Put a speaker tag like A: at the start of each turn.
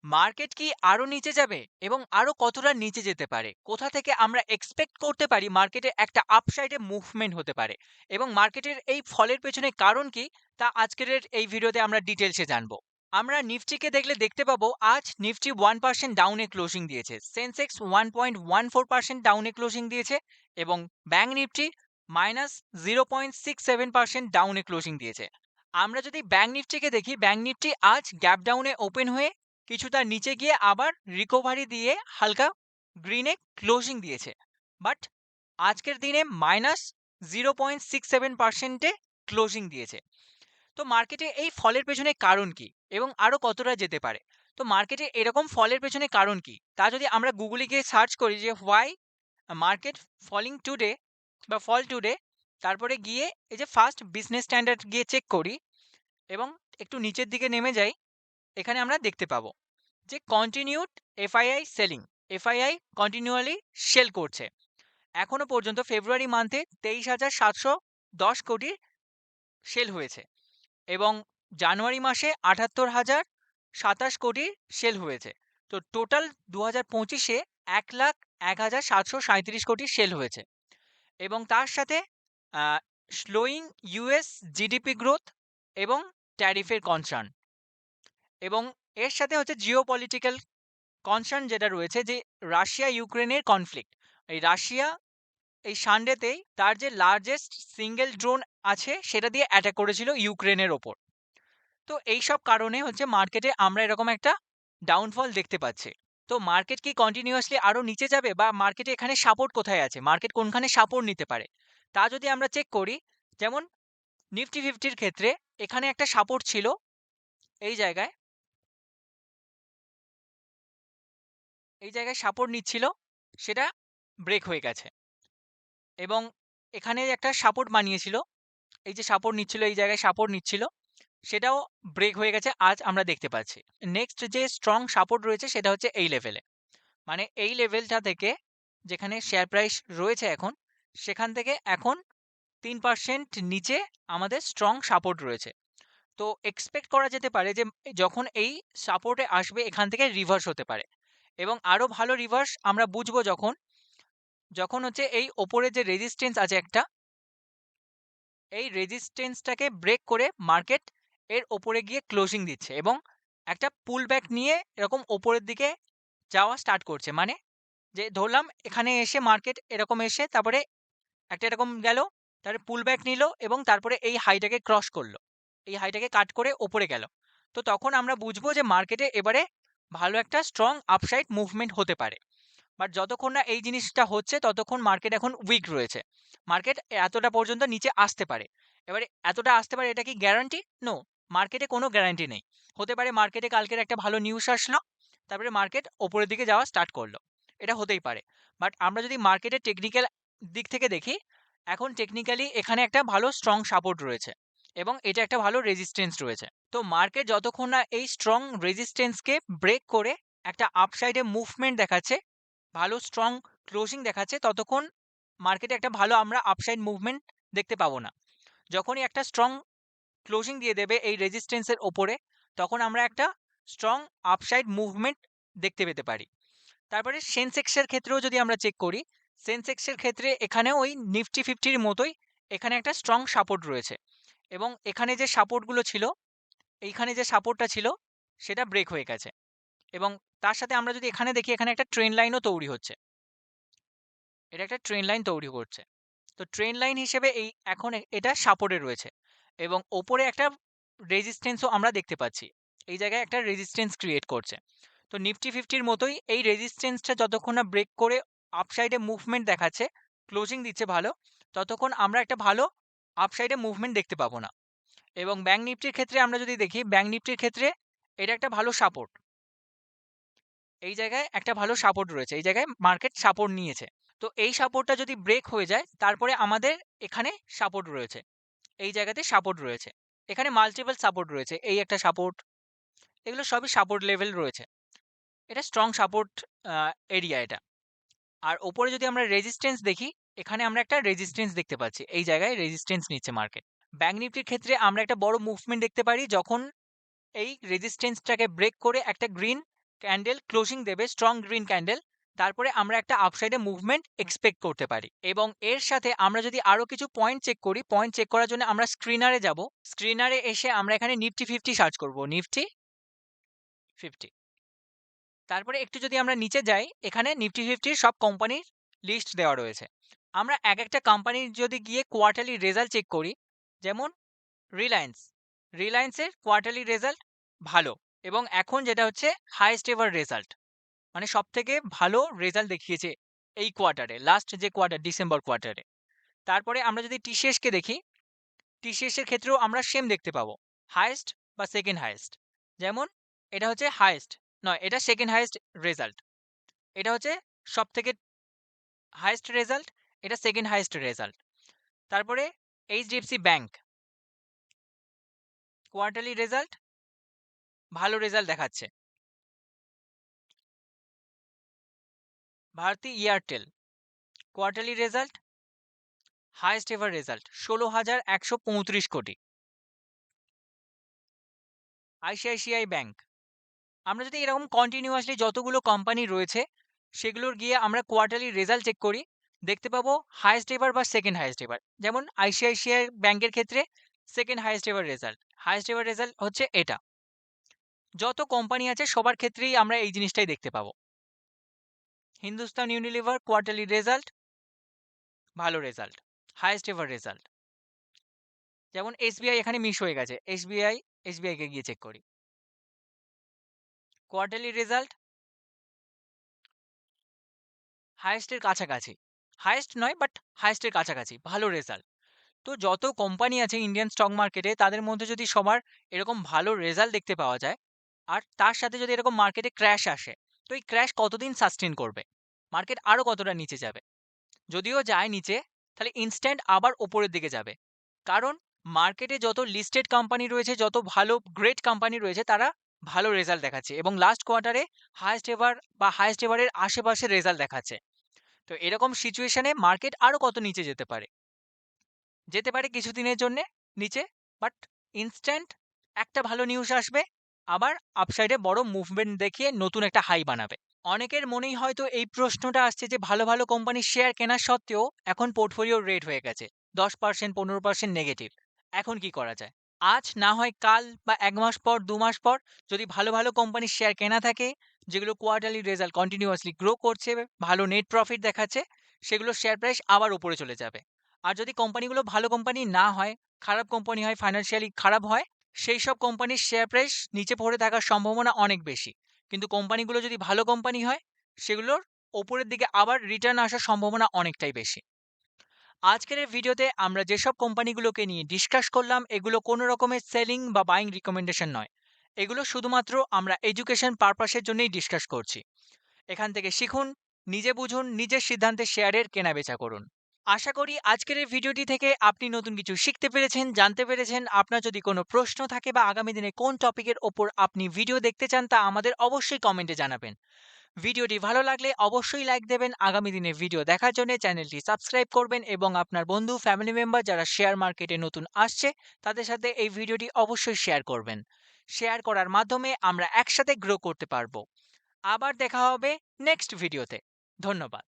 A: Market কি আরো নিচে যাবে এবং আরো কতটা নিচে যেতে পারে? কোথা থেকে আমরা এক্সপেক্ট করতে পারি মার্কেটে একটা আপসাইডে মুভমেন্ট হতে পারে? এবং মার্কেটের এই ফলের পেছনে কারণ কি? তা আজকের এই ভিডিওতে আমরা ডিটেইলসে জানবো। আমরা নিফটিকে দেখলে দেখতে পাবো আজ নিফটি 1% ডাউনে ক্লোজিং দিয়েছে। সেনসেক্স 1.14% ডাউনে ক্লোজিং দিয়েছে এবং ব্যাংক নিফটি -0.67% ডাউনে ক্লোজিং দিয়েছে। আমরা যদি ব্যাংক নিফটিকে দেখি, ব্যাংক নিফটি আজ গ্যাপ ডাউনে ওপেন হয়ে কিছুটা নিচে গিয়ে আবার রিকভারি দিয়ে হালকা গ্রিনে ক্লোজিং দিয়েছে। বাট আজকের দিনে -0.67%-এ ক্লোজিং দিয়েছে। তো মার্কেটে এই ফলের পেছনে কারণ কি এবং আরো কতটা যেতে পারে? তো মার্কেটে এরকম ফলের পেছনে কারণ কি তা যদি আমরা গুগলে গিয়ে সার্চ করি যে হোয়াই মার্কেট ফলিং টুডে বা ফল টুডে, তারপরে গিয়ে এই যে ফার্স্ট বিজনেস স্ট্যান্ডার্ড গিয়ে চেক করি এবং একটু নিচের দিকে নেমে যাই, এখানে আমরা দেখতে পাবো যে continued FII selling, FII continually sell করছে। এখনো পর্যন্ত ফেব্রুয়ারি মান্থে 23,710 কোটি সেল হয়েছে এবং জানুয়ারি মাসে 78,027 কোটি সেল হয়েছে। তো টোটাল 2025-এ 1,01,737 কোটি সেল হয়েছে এবং তার সাথে স্লোয়িং ইউএস জিডিপি গ্রোথ এবং ট্যারিফের কনসার্ন এবং এর সাথে হচ্ছে জিও পলিটিক্যাল কনসার্ন যেটা রয়েছে যে রাশিয়া ইউক্রেনের কনফ্লিক্ট। এই রাশিয়া এই সানডেতেই তার যে লার্জেস্ট সিঙ্গেল ড্রোন আছে সেটা দিয়ে অ্যাটাক করেছিল ইউক্রেনের ওপর। তো এইসব কারণে হচ্ছে মার্কেটে আমরা এরকম একটা ডাউনফল দেখতে পাচ্ছি। তো মার্কেট কি কন্টিনিউয়াসলি আরো নিচে যাবে বা মার্কেটে এখানে সাপোর্ট কোথায় আছে, মার্কেট কোনখানে সাপোর্ট নিতে পারে তা যদি আমরা চেক করি, যেমন নিফটি ফিফটির ক্ষেত্রে এখানে একটা সাপোর্ট ছিল এই জায়গায়, এই জায়গায় সাপোর্ট নিচ্ছিল, সেটা ব্রেক হয়ে গেছে এবং এখানে একটা সাপোর্ট বানিয়েছিল, এই যে সাপোর্ট নিচ্ছিল, এই জায়গায় সাপোর্ট নিচ্ছিল, সেটাও ব্রেক হয়ে গেছে আজ আমরা দেখতে পাচ্ছি। নেক্সট যে স্ট্রং সাপোর্ট রয়েছে সেটা হচ্ছে এই লেভেলে, মানে এই লেভেলটা থেকে যেখানে শেয়ার প্রাইস রয়েছে এখন, সেখান থেকে এখন 3% নিচে আমাদের স্ট্রং সাপোর্ট রয়েছে। তো এক্সপেক্ট করা যেতে পারে যে যখন এই সাপোর্টে আসবে এখান থেকে রিভার্স হতে পারে এবং আরো ভালো রিভার্স আমরা বুঝবো যখন যখন হচ্ছে এই ওপরে যে রেজিস্ট্যান্স আছে একটা, এই রেজিস্ট্যান্সটাকে ব্রেক করে মার্কেট এর ওপরে গিয়ে ক্লোজিং দিচ্ছে এবং একটা পুল ব্যাক নিয়ে এরকম ওপরের দিকে যাওয়া স্টার্ট করছে। মানে যে ধরলাম এখানে এসে মার্কেট এরকম এসে তারপরে একটা এরকম গেল, তারপরে পুল ব্যাক নিল এবং তারপরে এই হাইটাকে ক্রস করলো, এই হাইটাকে কাট করে ওপরে গেল। তো তখন আমরা বুঝবো যে মার্কেটে এবারে ভালো একটা স্ট্রং আপসাইড মুভমেন্ট হতে পারে। বাট যতক্ষণ না এই জিনিসটা হচ্ছে ততক্ষণ মার্কেট এখন উইক রয়েছে। মার্কেট এতটা পর্যন্ত নিচে আসতে পারে। এবারে এতটা আসতে পারে এটা কি গ্যারান্টি? নো, মার্কেটে কোনো গ্যারান্টি নেই। হতে পারে মার্কেটে কালকের একটা ভালো নিউজ আসলো, তারপরে মার্কেট ওপরের দিকে যাওয়া স্টার্ট করলো। এটা হতেই পারে। বাট আমরা যদি মার্কেটের টেকনিক্যাল দিক থেকে দেখি, এখন টেকনিক্যালি এখানে একটা ভালো স্ট্রং সাপোর্ট রয়েছে এবং এটা একটা ভালো রেজিস্ট্যান্স রয়েছে। তো মার্কেট যতক্ষণ না এই স্ট্রং রেজিস্ট্যান্সকে ব্রেক করে একটা আপসাইডে মুভমেন্ট দেখাচ্ছে, ভালো স্ট্রং ক্লোজিং দেখাচ্ছে, ততক্ষণ মার্কেটে একটা ভালো আমরা আপসাইড মুভমেন্ট দেখতে পাবো না। যখনই একটা স্ট্রং ক্লোজিং দিয়ে দেবে এই রেজিস্ট্যান্সের ওপরে, তখন আমরা একটা স্ট্রং আপসাইড মুভমেন্ট দেখতে পেতে পারি। তারপরে সেনসেক্সের ক্ষেত্রেও যদি আমরা চেক করি, সেনসেক্সের ক্ষেত্রে এখানেও ওই নিফটি ফিফটির মতোই এখানে একটা স্ট্রং সাপোর্ট রয়েছে এবং এখানে যে সাপোর্টগুলো ছিল, এইখানে যে সাপোর্টটা ছিল সেটা ব্রেক হয়ে গেছে এবং তার সাথে আমরা যদি এখানে দেখি, এখানে একটা ট্রেন লাইনও তৈরি হচ্ছে, এটা একটা ট্রেন লাইন তৈরি করছে। তো ট্রেন লাইন হিসেবে এই এখন এটা সাপোর্টে রয়েছে এবং ওপরে একটা রেজিস্ট্যান্সও আমরা দেখতে পাচ্ছি, এই জায়গায় একটা রেজিস্ট্যান্স ক্রিয়েট করছে। তো নিফটি ফিফটির মতোই এই রেজিস্ট্যান্সটা যতক্ষণ না ব্রেক করে আপসাইডে মুভমেন্ট দেখাচ্ছে, ক্লোজিং দিচ্ছে ভালো, ততক্ষণ আমরা একটা ভালো আপসাইডে মুভমেন্ট দেখতে পাবো না। এবং ব্যাংক নিফটির ক্ষেত্রে আমরা যদি দেখি, ব্যাংক নিফটির ক্ষেত্রে এটা একটা ভালো সাপোর্ট, এই জায়গায় একটা ভালো সাপোর্ট রয়েছে, এই জায়গায় মার্কেট সাপোর্ট নিয়েছে। তো এই সাপোর্টটা যদি ব্রেক হয়ে যায়, তারপরে আমাদের এখানে সাপোর্ট রয়েছে, এই জায়গাতে সাপোর্ট রয়েছে, এখানে মাল্টিপল সাপোর্ট রয়েছে, এই একটা সাপোর্ট, এগুলো সবই সাপোর্ট লেভেল রয়েছে, এটা স্ট্রং সাপোর্ট এরিয়া এটা। আর ওপরে যদি আমরা রেজিস্ট্যান্স দেখি, এখানে আমরা একটা রেজিস্ট্যান্স দেখতে পাচ্ছি, এই জায়গায় রেজিস্ট্যান্স নিচ্ছে মার্কেট। ব্যাংক নিফটির ক্ষেত্রে আমরা একটা বড় মুভমেন্ট দেখতে পারি যখন এই রেজিস্ট্যান্সটাকে ব্রেক করে একটা গ্রিন ক্যান্ডেল ক্লোজিং দেবে, স্ট্রং গ্রিন ক্যান্ডেল, তারপরে আমরা একটা আপসাইডে মুভমেন্ট এক্সপেক্ট করতে পারি। এবং এর সাথে আমরা যদি আরো কিছু পয়েন্ট চেক করি, পয়েন্ট চেক করার জন্য আমরা স্ক্রিনারে যাব। স্ক্রিনারে এসে আমরা এখানে নিফটি 50 সার্চ করব, নিফটি 50। তারপরে একটু যদি আমরা নিচে যাই, এখানে নিফটি 50 সব কোম্পানির লিস্ট দেওয়া রয়েছে। আমরা এক একটা কোম্পানির যদি গিয়ে কোয়ার্টারলি রেজাল্ট চেক করি, যেমন রিলায়েন্সের কোয়ার্টারলি রেজাল্ট ভালো, এবং এখন যেটা হচ্ছে হাইয়েস্ট এভার রেজাল্ট, মানে সব থেকে ভালো রেজাল্ট দেখিয়েছে এই কোয়ার্টারে, লাস্ট যে কোয়ার্টার ডিসেম্বর কোয়ার্টারে। তারপরে আমরা যদি টিসিএসকে দেখি, টিসিএস এর ক্ষেত্রেও আমরা সেম দেখতে পাবো, হাইয়েস্ট বা সেকেন্ড হাইয়েস্ট। যেমন এটা হচ্ছে হাইয়েস্ট নয়, এটা সেকেন্ড হাইয়েস্ট রেজাল্ট, এটা হচ্ছে সব থেকে হাইয়েস্ট রেজাল্ট, এটা সেকেন্ড হাইয়েস্ট রেজাল্ট। তারপরে এইচডিএফসি ব্যাংক কোয়ার্টারলি রেজাল্ট ভালো রেজাল্ট দেখাচ্ছে। Bharti Airtel quarterly result highest ever result, 16,135 crore. ICICI bank, আমরা যদি এরকম কন্টিনিউয়াসলি যতগুলো কোম্পানি রয়েছে সেগুলোর গিয়ে আমরা কোয়ার্টারলি রেজাল্ট চেক করি, দেখতে পাবো হাইয়েস্ট এভার বা সেকেন্ড হাইয়েস্ট এভার। যেমন আইসিআইসিআই ব্যাংকের ক্ষেত্রে second highest ever result, highest ever result হচ্ছে এটা। যত কোম্পানি আছে সবার ক্ষেত্রেই আমরা এই জিনিসটাই দেখতে পাবো। হিন্দুস্তান ইউনিলিভার কোয়ার্টারলি রেজাল্ট ভালো রেজাল্ট, হাইয়েস্ট এভার রেজাল্ট। যেমন এসবিআই এখানে মিস হয়ে গেছে, এসবিআই কে গিয়ে চেক করি, কোয়ার্টারলি রেজাল্ট হাইয়েস্টের কাছাকাছি, হাইয়েস্ট নয় বাট হাইয়েস্টের কাছাকাছি, ভালো রেজাল্ট। তো যত কোম্পানি আছে ইন্ডিয়ান স্টক মার্কেটে, তাদের মধ্যে যদি সবার এরকম ভালো রেজাল্ট দেখতে পাওয়া যায়, আর তার সাথে যদি এরকম মার্কেটে ক্র্যাশ আসে, তো এই ক্র্যাশ কতদিন সাস্টেন করবে, মার্কেট আরো কতটা নিচে যাবে? যদিও যায় নিচে, তাহলে ইনস্ট্যান্ট আবার ওপরের দিকে যাবে। কারণ মার্কেটে যত লিস্টেড কোম্পানি রয়েছে, যত ভালো গ্রেট কোম্পানি রয়েছে, তারা ভালো রেজাল্ট দেখাচ্ছে এবং লাস্ট কোয়ার্টারে হাইয়েস্ট এভার বা হাইয়েস্ট এভারের আশেপাশে রেজাল্ট দেখাচ্ছে। তো এরকম সিচুয়েশনে মার্কেট আরো কত নিচে যেতে পারে? যেতে পারে কিছুদিনের জন্য নিচে, বাট ইনস্ট্যান্ট একটা ভালো নিউজ আসবে, আবার আপসাইডে বড় মুভমেন্ট দেখিয়ে নতুন একটা হাই বানাবে। অনেকের মনেই হয়তো এই প্রশ্নটা আসছে যে ভালো ভালো কোম্পানির শেয়ার কেনা সত্ত্বেও এখন পোর্টফোলিও রেট হয়ে গেছে 10% 15% নেগেটিভ, এখন কি করা যায়? আজ না হয় কাল বা 1 মাস পর 2 মাস পর যদি ভালো ভালো কোম্পানির শেয়ার কেনা থাকে, যেগুলো কোয়ার্টারলি রেজাল্ট কন্টিনিউয়াসলি গ্রো করছে, ভালো নেট প্রফিট দেখাচ্ছে, সেগুলো শেয়ার প্রাইস আবার উপরে চলে যাবে। আর যদি কোম্পানিগুলো ভালো কোম্পানি না হয়, খারাপ কোম্পানি হয়, ফাইন্যান্সিয়ালি খারাপ হয়, সেই সব কোম্পানির শেয়ার প্রাইস নিচে পড়ে থাকার সম্ভাবনা অনেক বেশি। কিন্তু কোম্পানিগুলো যদি ভালো কোম্পানি হয়, সেগুলোর ওপরের দিকে আবার রিটার্ন আসার সম্ভাবনা অনেকটাই বেশি। আজকের এই ভিডিওতে আমরা যেসব কোম্পানিগুলোকে নিয়ে ডিসকাস করলাম, এগুলো কোনো রকমের সেলিং বা বাইং রিকমেন্ডেশন নয়, এগুলো শুধুমাত্র আমরা এডুকেশন পারপাসের জন্যই ডিসকাস করছি। এখান থেকে শিখুন, নিজে বুঝুন, নিজের সিদ্ধান্তে শেয়ারের কেনাবেচা করুন। আশা করি আজকের এই ভিডিওটি থেকে আপনি নতুন কিছু শিখতে পেরেছেন, জানতে পেরেছেন। আপনার যদি কোনো প্রশ্ন থাকে বা আগামী দিনে কোন টপিকের ওপর আপনি ভিডিও দেখতে চান, তা আমাদের অবশ্যই কমেন্টে জানাবেন। ভিডিওটি ভালো লাগলে অবশ্যই লাইক দেবেন। আগামী দিনে ভিডিও দেখার জন্য চ্যানেলটি সাবস্ক্রাইব করবেন এবং আপনার বন্ধু ফ্যামিলি মেম্বার যারা শেয়ার মার্কেটে নতুন আসছে, তাদের সাথে এই ভিডিওটি অবশ্যই শেয়ার করবেন। শেয়ার করার মাধ্যমে আমরা একসাথে গ্রো করতে পারবো। আবার দেখা হবে নেক্সট ভিডিওতে। ধন্যবাদ।